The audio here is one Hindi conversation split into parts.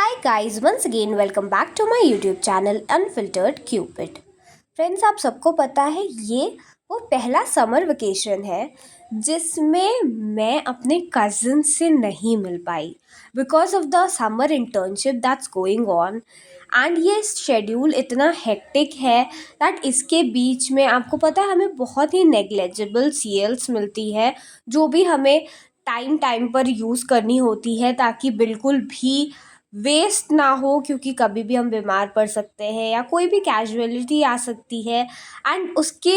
Hi guys, once again welcome back to my YouTube channel Unfiltered Cupid. Friends, आप सबको पता है ये वो पहला समर वेकेशन है जिसमें मैं अपने कज़न से नहीं मिल पाई because of the summer internship that's going on. And ये शेड्यूल इतना हेक्टिक है दैट इसके बीच में आपको पता है हमें बहुत ही नेग्लेजिबल सीएल्स मिलती है जो भी हमें टाइम टाइम पर यूज़ करनी होती है ताकि बिल्कुल भी वेस्ट ना हो, क्योंकि कभी भी हम बीमार पड़ सकते हैं या कोई भी कैजुअलिटी आ सकती है। एंड उसके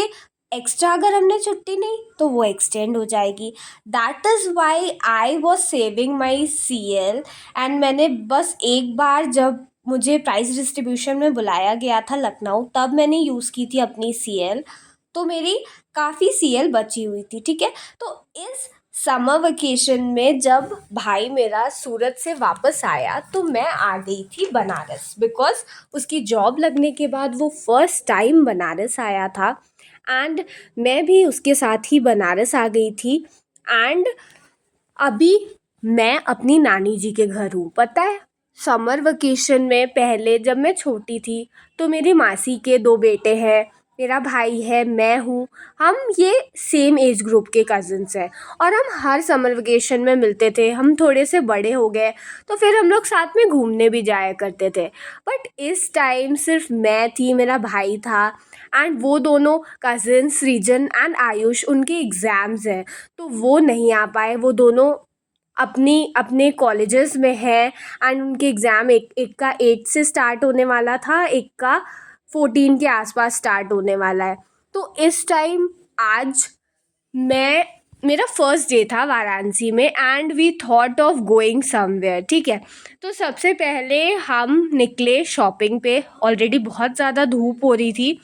एक्स्ट्रा अगर हमने छुट्टी नहीं तो वो एक्सटेंड हो जाएगी। That is why I was saving my CL। And मैंने बस एक बार जब मुझे प्राइज़ डिस्ट्रीब्यूशन में बुलाया गया था लखनऊ, तब मैंने यूज़ की थी अपनी CL। तो मेरी काफ़ी CL बची हुई थी, ठीक है। तो इस समर वेकेशन में जब भाई मेरा सूरत से वापस आया तो मैं आ गई थी बनारस, बिकॉज़ उसकी जॉब लगने के बाद वो फर्स्ट टाइम बनारस आया था। एंड मैं भी उसके साथ ही बनारस आ गई थी। एंड अभी मैं अपनी नानी जी के घर हूँ। पता है, समर वेकेशन में पहले जब मैं छोटी थी तो मेरी मासी के 2 बेटे हैं, मेरा भाई है, मैं हूँ। हम ये सेम एज ग्रुप के कज़न्स हैं और हम हर समर वेकेशन में मिलते थे। हम थोड़े से बड़े हो गए तो फिर हम लोग साथ में घूमने भी जाया करते थे। बट इस टाइम सिर्फ मैं थी, मेरा भाई था एंड वो दोनों कज़न्स सृजन एंड आयुष, उनके एग्ज़ाम्स हैं तो वो नहीं आ पाए। वो दोनों अपनी अपने कॉलेजेस में है एंड उनके एग्ज़ाम एक का 8 से स्टार्ट होने वाला था, एक का 14 के आसपास स्टार्ट होने वाला है। तो इस टाइम आज मैं मेरा फर्स्ट डे था वाराणसी में and we thought of going somewhere, ठीक है। तो सबसे पहले हम निकले शॉपिंग पे। ऑलरेडी बहुत ज़्यादा धूप हो रही थी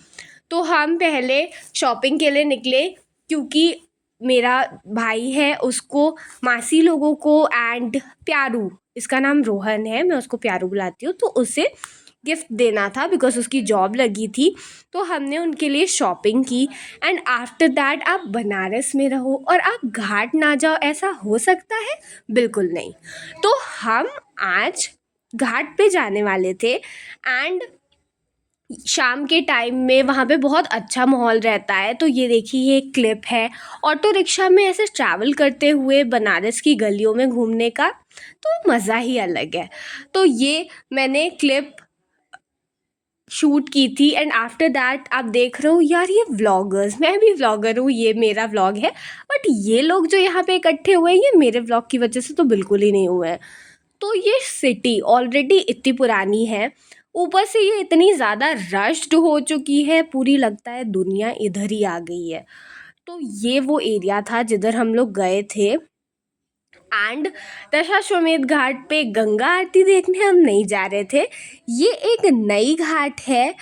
तो हम पहले शॉपिंग के लिए निकले, क्योंकि मेरा भाई है, उसको मासी लोगों को एंड प्यारू, इसका नाम रोहन है, मैं उसको प्यारू बुलाती हूँ, तो उसे गिफ्ट देना था बिकॉज उसकी जॉब लगी थी। तो हमने उनके लिए शॉपिंग की। एंड आफ्टर दैट आप बनारस में रहो और आप घाट ना जाओ, ऐसा हो सकता है? बिल्कुल नहीं। तो हम आज घाट पे जाने वाले थे एंड शाम के टाइम में वहाँ पे बहुत अच्छा माहौल रहता है। तो ये देखिए, ये एक क्लिप है ऑटो रिक्शा में ऐसे ट्रैवल करते हुए बनारस की गलियों में घूमने का, तो मज़ा ही अलग है। तो ये मैंने क्लिप शूट की थी एंड आफ्टर दैट आप देख रहे हो यार, ये व्लॉगर्स, मैं भी व्लॉगर हूँ, ये मेरा व्लॉग है। बट ये लोग जो यहाँ पे इकट्ठे हुए हैं, ये मेरे व्लॉग की वजह से तो बिल्कुल ही नहीं हुए हैं। तो ये सिटी ऑलरेडी इतनी पुरानी है, ऊपर से ये इतनी ज़्यादा रश्ड हो चुकी है, पूरी लगता है दुनिया इधर ही आ गई है। तो ये वो एरिया था जिधर हम लोग गए थे। एंड दशाश्वमेध घाट पे गंगा आरती देखने हम नहीं जा रहे थे। ये एक नई घाट है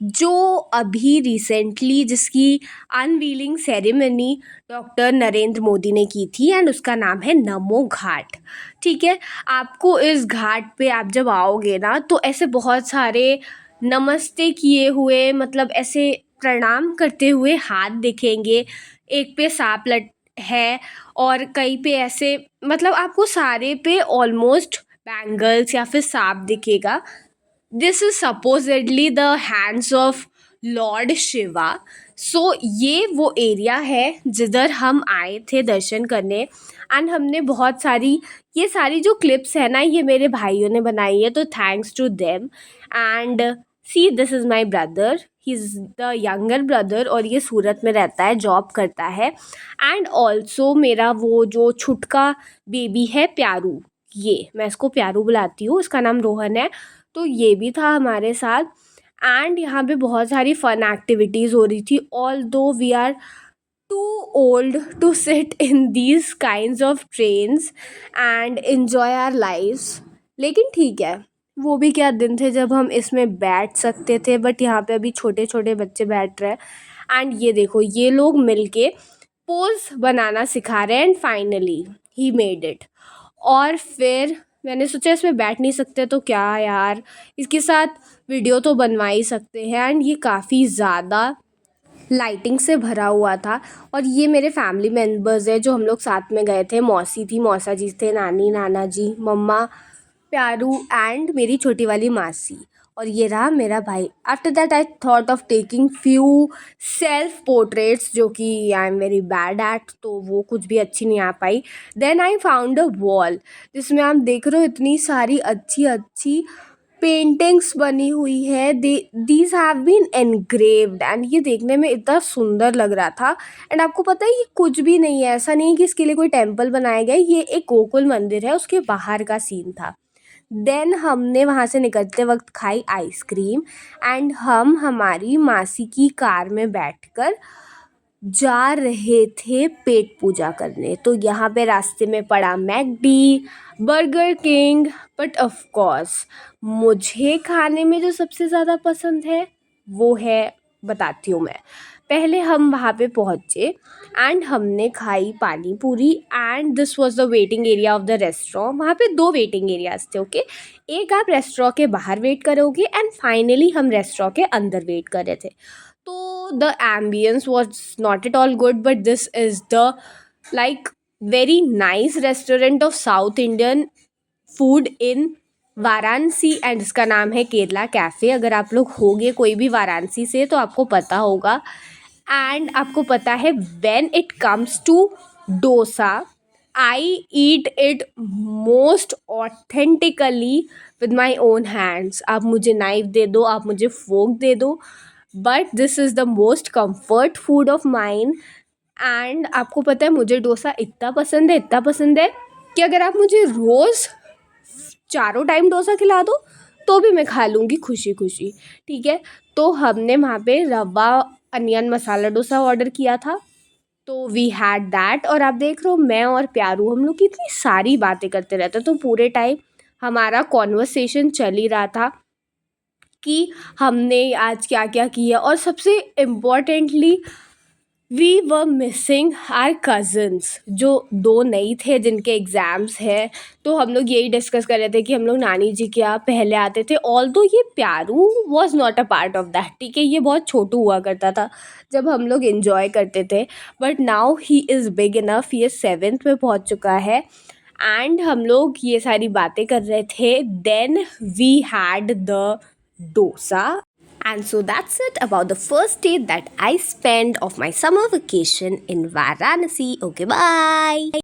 जो अभी रिसेंटली, जिसकी unveiling ceremony doctor Narendra Modi ने की थी एंड उसका नाम है नमो घाट, ठीक है। आपको इस घाट पे आप जब आओगे ना तो ऐसे बहुत सारे नमस्ते किए हुए, मतलब ऐसे प्रणाम करते हुए हाथ दिखेंगे। एक पे सांप लट है और कहीं पे ऐसे, मतलब आपको सारे पे ऑलमोस्ट बैंगल्स या फिर सांप दिखेगा। This is supposedly the hands of Lord Shiva. So ये वो एरिया है जिधर हम आए थे दर्शन करने। एंड हमने बहुत सारी, ये सारी जो क्लिप्स है ना, ये मेरे भाइयों ने बनाई है, तो thanks to them. And see, this is my brother, he is the younger brother और ये सूरत में रहता है, जॉब करता है। एंड ऑल्सो मेरा वो जो छुटका बेबी है प्यारू, ये मैं इसको प्यारू बुलाती हूँ, इसका नाम रोहन है, तो ये भी था हमारे साथ। एंड यहाँ पे बहुत सारी फ़न एक्टिविटीज़ हो रही थी, although we are too old to sit in these kinds of trains and enjoy our lifes. लेकिन ठीक है, वो भी क्या दिन थे जब हम इसमें बैठ सकते थे, बट यहाँ पे अभी छोटे छोटे बच्चे बैठ रहे हैं। एंड ये देखो, ये लोग मिलके पोज बनाना सिखा रहे हैं and finally he made it. और फिर मैंने सोचा इसमें बैठ नहीं सकते तो क्या यार, इसके साथ वीडियो तो बनवा ही सकते हैं। एंड ये काफ़ी ज़्यादा लाइटिंग से भरा हुआ था। और ये मेरे फैमिली मेम्बर्स हैं जो हम लोग साथ में गए थे। मौसी थी, मौसा जी थे, नानी नाना जी, मम्मा प्यारू एंड मेरी छोटी वाली मासी, और ये रहा मेरा भाई। After that I thought of taking few self portraits, जो कि I am very bad at, तो वो कुछ भी अच्छी नहीं आ पाई। Then I found a wall जिसमें आप देख रहे हो इतनी सारी अच्छी अच्छी पेंटिंग्स बनी हुई है। These have been engraved and ये देखने में इतना सुंदर लग रहा था। एंड आपको पता है ये कुछ भी नहीं है, ऐसा नहीं है कि इसके लिए कोई टेम्पल बनाया गया है, ये एक गोकुल मंदिर है, उसके बाहर का सीन था। देन हमने वहाँ से निकलते वक्त खाई आइसक्रीम एंड हम हमारी मासी की कार में बैठकर जा रहे थे पेट पूजा करने। तो यहाँ पे रास्ते में पड़ा McD, burger king, but of course मुझे खाने में जो सबसे ज़्यादा पसंद है वो है, बताती हूँ मैं। पहले हम वहाँ पे पहुँचे एंड हमने खाई पानी पूरी and this was the waiting area of the restaurant. वहाँ पे 2 वेटिंग एरियाज थे, ओके। एक आप रेस्टोरेंट के बाहर वेट करोगे एंड फाइनली हम रेस्टोरेंट के अंदर वेट कर रहे थे। तो the ambience was not at all good, but this is the like very nice restaurant of South Indian food in Varanasi and इसका नाम है केरला कैफ़े। अगर आप लोग होगे कोई भी वाराणसी से तो आपको पता होगा। एंड आपको पता है when it comes to dosa, I eat it most authentically with my own hands. आप मुझे नाइफ दे दो, आप मुझे फोक दे दो, but this is the most comfort food of mine. And आपको पता है मुझे डोसा इतना पसंद है कि अगर आप मुझे रोज़ चारों टाइम डोसा खिला दो तो भी मैं खा लूँगी खुशी खुशी, ठीक है। तो हमने वहाँ पे रवा अनियन मसाला डोसा ऑर्डर किया था, तो वी हैड दैट। और आप देख रहे हो मैं और प्यारू हम लोग इतनी सारी बातें करते रहते, तो पूरे टाइम हमारा कॉन्वर्सेशन चल ही रहा था कि हमने आज क्या क्या किया। और सबसे importantly we were missing our cousins, जो 2 नहीं थे जिनके एग्ज़ाम्स हैं। तो हम लोग यही डिस्कस कर रहे थे कि हम लोग नानी जी के यहाँ पहले आते थे। ऑल्दो ये Pyaru was not a part of that, ठीक है, ये बहुत छोटू हुआ करता था जब हम लोग इन्जॉय करते थे। But now he is big enough, ये 7th में पहुँच चुका है एंड हम लोग ये सारी बातें कर रहे थे। Then we had the dosa. And so that's it about the first day that I spent of my summer vacation in Varanasi. Okay, bye.